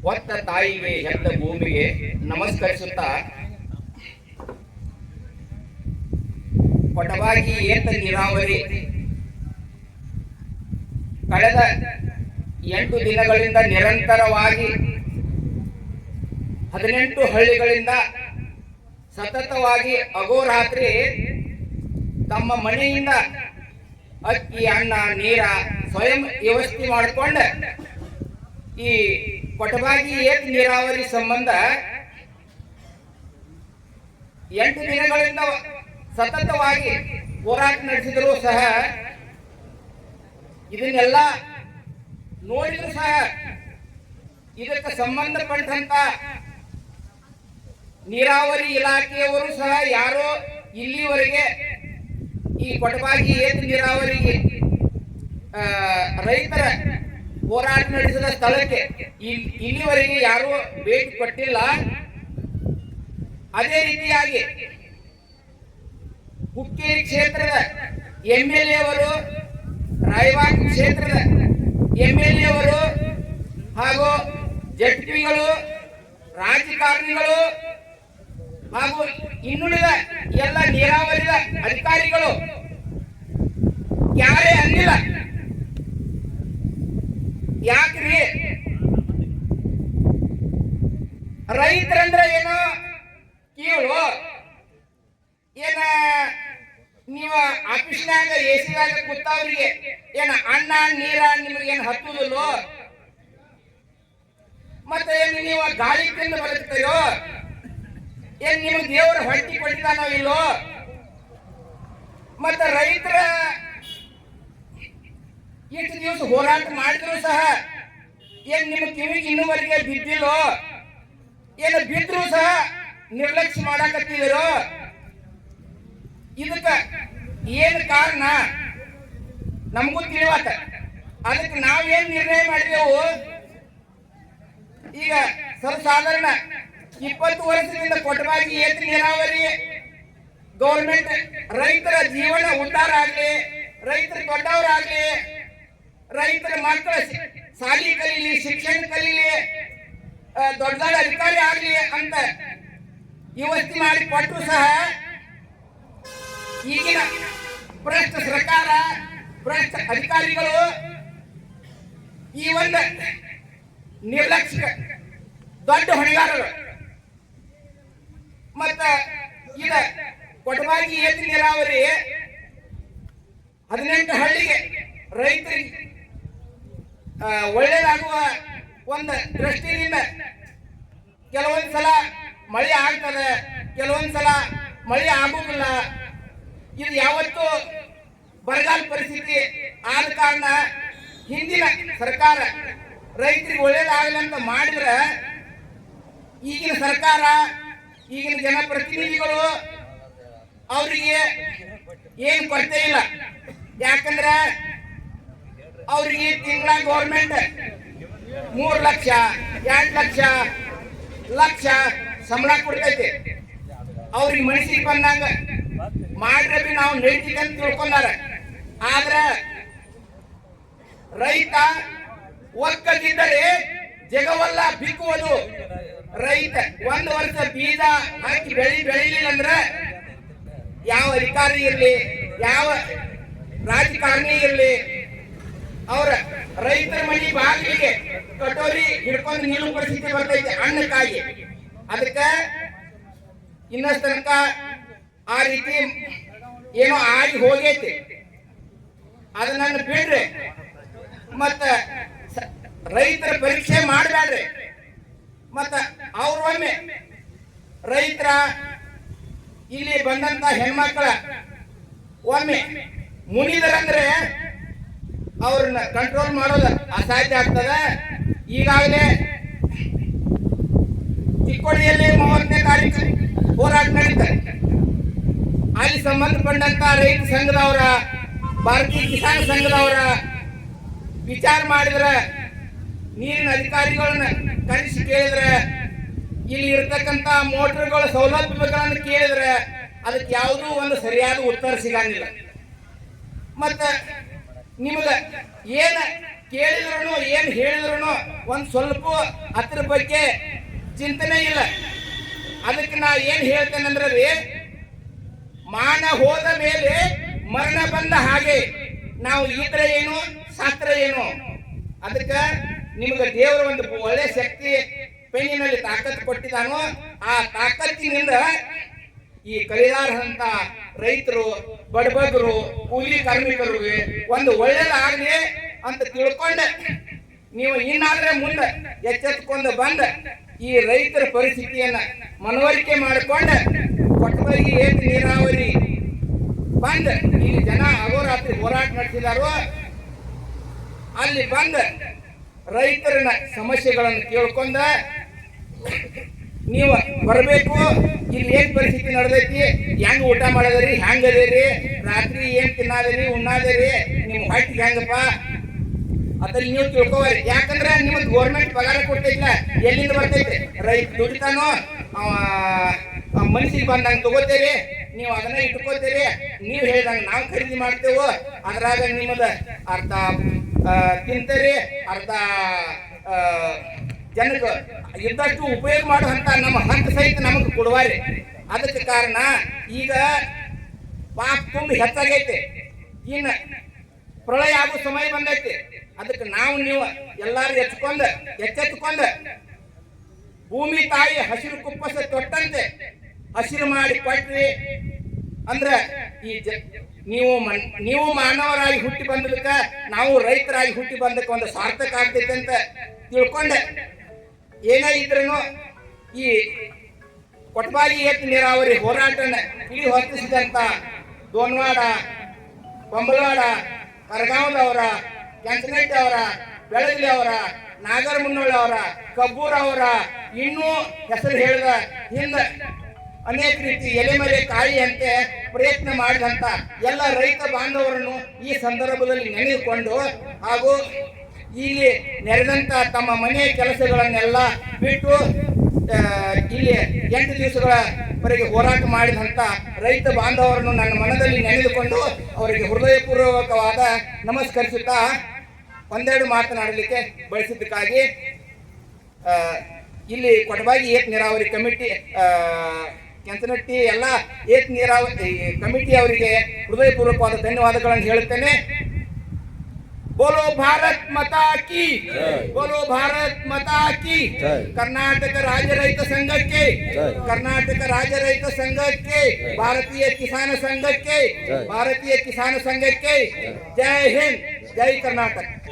ಹೊತ್ತ ತಾಯಿಗೆ ಹೆತ್ತ ಭೂಮಿಗೆ ನಮಸ್ಕರಿಸುತ್ತಾ ಕೊಟವಾಗಿ ಏತ ನೀರಾವರಿ ಕಳೆದ 8 ದಿನಗಳಿಂದ ನಿರಂತರವಾಗಿ 18 ಹಳ್ಳಿಗಳಿಂದ ಸತತವಾಗಿ ಅಗೋರಾತ್ರಿ ತಮ್ಮ ಮನೆಯಿಂದ ಅಕ್ಕಿ ಅನ್ನ ನೀರ ಸ್ವಯಂ ವ್ಯವಸ್ಥೆ ಮಾಡಿಕೊಂಡು ಈ ಕೊಟವಾಗಿ ಏತ ನೀರಾವರಿ ಸಂಬಂಧ 8 ದಿನಗಳಿಂದ ಸತತವಾಗಿ ಹೋರಾಟ ನಡೆಸಿದರೂ ಸಹ ಇದನ್ನೆಲ್ಲ ನೋಡಿದ್ರು ಸಹ ಇದಕ್ಕೆ ಸಂಬಂಧಪಟ್ಟಂತ ನೀರಾವರಿ ಇಲಾಖೆಯವರು ಸಹ ಯಾರೋ ಇಲ್ಲಿವರೆಗೆ ಈ ಕೊಟವಾಗಿ ಏತ ನೀರಾವರಿಗೆ ರೈತರ ಹೋರಾಟ ನಡೆಸಿದ ಸ್ಥಳಕ್ಕೆ ಇಲ್ಲಿವರೆಗೆ ಯಾರೂ ಭೇಟಿ ಕೊಟ್ಟಿಲ್ಲ. ಅದೇ ರೀತಿಯಾಗಿ ಹುಕ್ಕೇರಿ ಕ್ಷೇತ್ರದ MLA ಅವರು, ರಾಯಬಾಗ್ ಕ್ಷೇತ್ರದ MLA ಅವರು ಹಾಗೂ ಜಡ್ಪಿಗಳು, ರಾಜಕಾರಣಿಗಳು ಹಾಗೂ ಇನ್ನುಳಿದ ಎಲ್ಲ ನೀರಾವರಿ ಅಧಿಕಾರಿಗಳು ಯಾರೇ ಅನ್ನಿಲ್ಲ. ಯಾಕ್ರಿ? ರೈತರಂದ್ರೆ ಏನೋ ಕೀಳು, ಏನ ನೀವ ಆಫೀಸ್ನಾಗ ಎಸಿದಾಗ ಕೂತವ್ರಿಗೆ ಏನ ಅನ್ನ ನೀರ ನಿಮಗೇನು ಹತ್ತುದಿಲ್ಲೋ? ಮತ್ತೆ ಏನು ನೀವು ಗಾಳಿ ತಿಂದು ಬರುತ್ತೀರೋ? ಏನ್ ನಿಮ್ಗೆ ದೇವರ ಹೊಟ್ಟಿ ಕೊಟ್ಟಿದಾನೋ ಇಲ್ಲೋ? ಮತ್ತೆ ರೈತರ ಇಷ್ಟು ದಿವಸ ಹೋರಾಟ ಮಾಡಿದ್ರು ಸಹ ಏನ್ ನಿಮ್ಮ ಕಿವಿಗೆ ಇನ್ನುವರೆಗೆ ಬಿದ್ದಿಲ್ಲೋ? ಏನು ಬಿದ್ರು ಸಹ ನಿರ್ಲಕ್ಷ್ಯ ಮಾಡಾಕತ್ತಿದಿರೋ? ಇದಕ್ಕ ಏನು ಕಾರಣ ನಮಗೂ ತಿಳಿವಾತ. ಅದಕ್ಕೆ ನಾವೇನ್ ನಿರ್ಣಯ ಮಾಡಿದೆವು, ಈಗ ಸರ್ವಸಾಧಾರಣ 20 ವರ್ಷದಿಂದ ಕೊಟವಾಗಿ ಏತ ನೀರಾವರಿ ಗೌರ್ಮೆಂಟ್ ರೈತರ ಜೀವನ ಉದ್ಧಾರ ಆಗ್ಲಿ, ರೈತರ ದೊಡ್ಡವರಾಗ್ಲಿ, ರೈತರ ಮಕ್ಕಳ ಶಾಲಿ ಕಲೀಲಿ, ಶಿಕ್ಷಣ ಕಲೀಲಿ, ದೊಡ್ಡ ದೊಡ್ಡ ಅಧಿಕಾರಿ ಆಗ್ಲಿ ಅಂತ ವ್ಯವಸ್ಥೆ ಮಾಡಿ ಕೊಟ್ಟರು ಸಹ ಈಗಿನ ಭ್ರಷ್ಟ ಸರ್ಕಾರ, ಭ್ರಷ್ಟ ಅಧಿಕಾರಿಗಳು ಈ ಒಂದು ನಿರ್ಲಕ್ಷ್ಯ ದೊಡ್ಡ ಹೊಣೆಗಾರರು. ಮತ್ತ ಈಗ ಕೊಟವಾಗಿ ಏತ ನೀರಾವರಿ 18 ಹಳ್ಳಿಗೆ ರೈತರಿಗೆ ಒಳ್ಳೆಯದಾಗುವ ಒಂದು ದೃಷ್ಟಿಯಿಂದ ಕೆಲವೊಂದ್ಸಲ ಮಳೆ ಆಗ್ತದೆ, ಕೆಲವೊಂದ್ಸಲ ಮಳೆ ಆಗುವುದಿಲ್ಲ. ಇದು ಯಾವತ್ತೂ ಬರಗಾಲ ಪರಿಸ್ಥಿತಿ ಆದ ಕಾರಣ ಹಿಂದಿನ ಸರ್ಕಾರ ರೈತರಿಗೆ ಒಳ್ಳೇದಾಗಲಿ ಅಂತ ಮಾಡಿದ್ರೆ ಈಗಿನ ಸರ್ಕಾರ, ಈಗಿನ ಜನಪ್ರತಿನಿಧಿಗಳು ಅವರಿಗೆ ಏನು ಕೊರತೆ ಇಲ್ಲ. ಯಾಕಂದ್ರೆ ಅವರಿಗೆ ತಿಂಗಳ ಗೌರ್ಮೆಂಟ್ 3 ಲಕ್ಷ 2 ಲಕ್ಷ ಸಂಬಳ ಕೊಡ್ತೈತಿ. ಅವ್ರಿಗೆ ಮನಸ್ಸಿಗೆ ಬಂದಂಗ ಮಾಡ್ರೆ ಬಿ ನಾವು ನಡೀತೀವಿ ಅಂತ ತಿಳ್ಕೊಂಡಾರ. ಆದ್ರೆ ರೈತ ಒಕ್ಕದಿದ್ದರೆ ಜಗವಲ್ಲ ಬಿಕ್ಕುವುದು. ರೈತ 1 ವರ್ಷ ಬೀಜ ಹಾಕಿ ಬೆಳಿಲಿಲ್ಲ ಅಂದ್ರೆ ಯಾವ ಅಧಿಕಾರಿ ಇರಲಿ, ಯಾವ ರಾಜಕಾರಣಿ ಇರಲಿ, ಅವರ ರೈತರ ಮನೆ ಬಾಗಿಲಿಗೆ ಕಟೋರಿ ಹಿಡ್ಕೊಂಡು ನಿಲ್ಲುವ ಪರಿಸ್ಥಿತಿ ಬರ್ತೈತೆ ಅನ್ನಕ್ಕಾಗಿ. ಅದಕ್ಕೆ ಇನ್ನಷ್ಟು ತನಕ ಆ ರೀತಿ ಏನೋ ಆಗಿ ಹೋಗೈತಿ, ಅದನ್ನ ಬಿಡ್ರಿ. ಮತ್ತ ರೈತರ ಪರೀಕ್ಷೆ ಮಾಡಬೇಡ್ರಿ. ಮತ್ತ ಅವ್ರೊಮ್ಮೆ ರೈತರ ಇಲ್ಲಿ ಬಂದಂತ ಹೆಣ್ಮಕ್ಳ ಒಮ್ಮೆ ಮುನಿದರಂದ್ರೆ ಅವ್ರನ್ನ ಕಂಟ್ರೋಲ್ ಮಾಡೋದು ಅಸಾಧ್ಯ ಆಗ್ತದೆ. ಈಗಾಗಲೇ ಚಿಕ್ಕೋಡಿಯಲ್ಲಿ 30ನೇ ತಾರೀಕು ಹೋರಾಟ ನಡೀತಾರೆ. ಅಲ್ಲಿ ಸಂಬಂಧಪಟ್ಟಂತ ರೈತ ಸಂಘದವರ, ಭಾರತೀಯ ಕಿಸಾನ್ ಸಂಘದವರ ವಿಚಾರ ಮಾಡಿದ್ರೆ, ನೀರಿನ ಅಧಿಕಾರಿಗಳನ್ನ ಕರೆಸಿ ಕೇಳಿದ್ರೆ, ಇಲ್ಲಿ ಇರ್ತಕ್ಕಂಥ ಮೋಟರ್ಗಳ ಸೌಲಭ್ಯಗಳನ್ನು ಕೇಳಿದ್ರೆ ಅದಕ್ಕೆ ಯಾವುದೂ ಒಂದು ಸರಿಯಾದ ಉತ್ತರ ಸಿಗಂಗಿಲ್ಲ. ಮತ್ತ ನಿಮ್ಗ ಏನ ಕೇಳಿದ್ರು ಏನ್ ಹೇಳಿದ್ರು ಒಂದ್ ಸ್ವಲ್ಪ ಅದ್ರ ಬಗ್ಗೆ ಚಿಂತನೆ ಇಲ್ಲ. ಅದಕ್ಕೆ ನಾ ಏನ್ ಹೇಳ್ತೇನೆಂದ್ರೆ ರೀ, ಮಾನ ಹೋದ ಮೇಲೆ ಮರಣ ಬಂದ ಹಾಗೆ, ನಾವು ಇದ್ರೆ ಏನು ಸಾತ್ರ ಏನು. ಅದಕ್ಕೆ ನಿಮ್ಗೆ ದೇವರ ಒಂದು ಒಳ್ಳೆ ಶಕ್ತಿ ಪೆಣ್ಣಿನಲ್ಲಿ ತಾಕತ್ತು ಕೊಟ್ಟಿದ್ದಾನೋ, ಆ ತಾಕತ್ತಿನಿಂದ ಈ ಕೈಲಾರದಂತ ರೈತರು, ಬಡಬಗರು, ಕೂಲಿ ಕಾರ್ಮಿಕರಿಗೆ ಒಂದು ಒಳ್ಳೇದಾಗ್ಲಿ ಅಂತ ತಿಳ್ಕೊಂಡ ನೀವು ಇನ್ನಾದ್ರೆ ಮುಂದೆ ಎಚ್ಚೆತ್ಕೊಂಡು ಬಂದ ಈ ರೈತರ ಪರಿಸ್ಥಿತಿಯನ್ನ ಮನವರಿಕೆ ಮಾಡಿಕೊಂಡ ಕೊಟ್ಟಬರಿಗೆ ಏಕ ನೀರಾವರಿ ಬಂದ ಇಲ್ಲಿ ಜನ ಅಹೋರಾತ್ರಿ ಹೋರಾಟ ನಡೆಸಿದಾರೋ ಅಲ್ಲಿ ಬಂದ ರೈತರ ಸಮಸ್ಯೆಗಳನ್ನು ಕೇಳ್ಕೊಂಡ ನೀವು ಬರಬೇಕು. ಇಲ್ಲಿ ಏನ್ ಪರಿಸ್ಥಿತಿ ನಡೆದೈತಿ, ಹೆಂಗ್ ಊಟ ಮಾಡದ್ರಿ, ಹೆಂಗದೇರಿ, ರಾತ್ರಿ ಏನ್ ತಿನ್ನಾದರಿ, ಉಣ್ಣಾದರಿ, ನಿಮ್ ಹೊಟ್ಟಿಗೆ ಹೆಂಗಪ್ಪ ಅದ್ರಲ್ಲಿ ನೀವು ತಿಳ್ಕೋರಿ. ಯಾಕಂದ್ರೆ ನಿಮ್ಗೆ ಗೌರ್ಮೆಂಟ್ ಪಗಾರ ಕೊಡ್ತೈತಿಲ್ಲ, ಎಲ್ಲಿಂದ ಬರ್ತೈತಿ? ರೈತ ದುಡಿತಾನೋ, ಮನಸ್ಸಿಗೆ ಬಂದಂಗೆ ತಗೋತೀರಿ, ನೀವು ಅದನ್ನ ಇಟ್ಕೋತೀರಿ. ನೀವು ಹೇಳ್ದಂಗೆ ನಾವು ಖರೀದಿ ಮಾಡ್ತೇವೋ, ಅದ್ರಾಗ ನಿಮ್ಮದ ಅರ್ಧ ತಿಂತೀರಿ, ಅರ್ಧ ಜನಕ್ಕೆ ಇದ್ದಷ್ಟು ಉಪಯೋಗ ಮಾಡುವಂತ ನಮ್ಮ ಹಂತ ಸಹಿತ ನಮಗೆ ಕೊಡುವಾರಿ. ಅದಕ್ಕೆ ಕಾರಣ ಈಗ ಪಾಪ ತುಂಬಿ ಹೆಚ್ಚಾಗೈತೆ, ಇನ್ನು ಪ್ರಳಯ ಆಗೋ ಸಮಯ ಬಂದೈತಿ. ಅದಕ್ಕೆ ನಾವು ನೀವು ಎಲ್ಲಾರು ಎಚ್ಚೆತ್ತುಕೊಂಡ ಭೂಮಿ ತಾಯಿ ಹಸಿರು ಕುಪ್ಪಸ ತೊಟ್ಟಂತೆ ಹಸಿರು ಮಾಡಿ ಕೊಟ್ರಿ ಅಂದ್ರ ಈ ನೀವು ಮಾನವರಾಗಿ ಹುಟ್ಟಿ ಬಂದದಕ್ಕ, ನಾವು ರೈತರಾಗಿ ಹುಟ್ಟಿ ಬಂದಕ್ಕೆ ಒಂದು ಸಾರ್ಥಕ ಆಗ್ತೈತೆ ಅಂತ ತಿಳ್ಕೊಂಡೆ. ಏನೇ ಇದ್ರೂ ಈ ಕೊಟ್ಬಾಗಿ ಏಕ ನೀರಾವರಿ ಹೋರಾಟನ ಇಡೀ ಹೊತ್ತಿಸಿದಂತ ದೋನ್ವಾಡ, ಕೊಂಬಲವಾಡ, ಕರಗಾಂವದವರ, ಕೆಂಚನಟ್ಟಿ ಅವರ, ಬೆಳಗಲಿ ಅವರ, ನಾಗರಮುನ್ನೋಳಿ ಅವರ, ಕಬ್ಬೂರ ಅವರ, ಇನ್ನೂ ಹೆಸರು ಹೇಳಿದ ಹಿಂದ ಅನೇಕ ರೀತಿ ಎಲೆಮರೆ ಕಾಯಿಯಂತೆ ಪ್ರಯತ್ನ ಮಾಡಿದಂತ ಎಲ್ಲ ರೈತ ಬಾಂಧವರನ್ನು ಈ ಸಂದರ್ಭದಲ್ಲಿ ನೆನೆದುಕೊಂಡು ಹಾಗೂ ಇಲ್ಲಿ ನೆರೆದಂತ ತಮ್ಮ ಮನೆಯ ಕೆಲಸಗಳನ್ನೆಲ್ಲ ಬಿಟ್ಟು ಇಲ್ಲಿ 8 ದಿವಸಗಳವರೆಗೆ ಹೋರಾಟ ಮಾಡಿದಂತ ರೈತ ಬಾಂಧವರನ್ನು ನನ್ನ ಮನದಲ್ಲಿ ನೆನೆದುಕೊಂಡು ಅವರಿಗೆ ಹೃದಯಪೂರ್ವಕವಾದ ನಮಸ್ಕರಿಸುತ್ತಾ ಒಂದೆರಡು ಮಾತನಾಡಲಿಕ್ಕೆ ಬಯಸಿದ್ದಕ್ಕಾಗಿ ಇಲ್ಲಿ ಕೊಟಬಾಗಿ ಏಕ ನೀರಾವರಿ ಕಮಿಟಿ, ಕೆಂಚನಟ್ಟಿ ಎಲ್ಲ ಏಕ ನೀರಾವರಿ ಕಮಿಟಿ ಅವರಿಗೆ ಹೃದಯಪೂರ್ವಕವಾದ ಧನ್ಯವಾದಗಳನ್ನು ಹೇಳುತ್ತೇನೆ. बोलो भारत माता की, बोलो भारत माता की. कर्नाटक राज्य रहित संघ के, कर्नाटक राज्य रहित संघ के, भारतीय किसान संघ के, भारतीय किसान संघ के जय हिंद, जय कर्नाटक.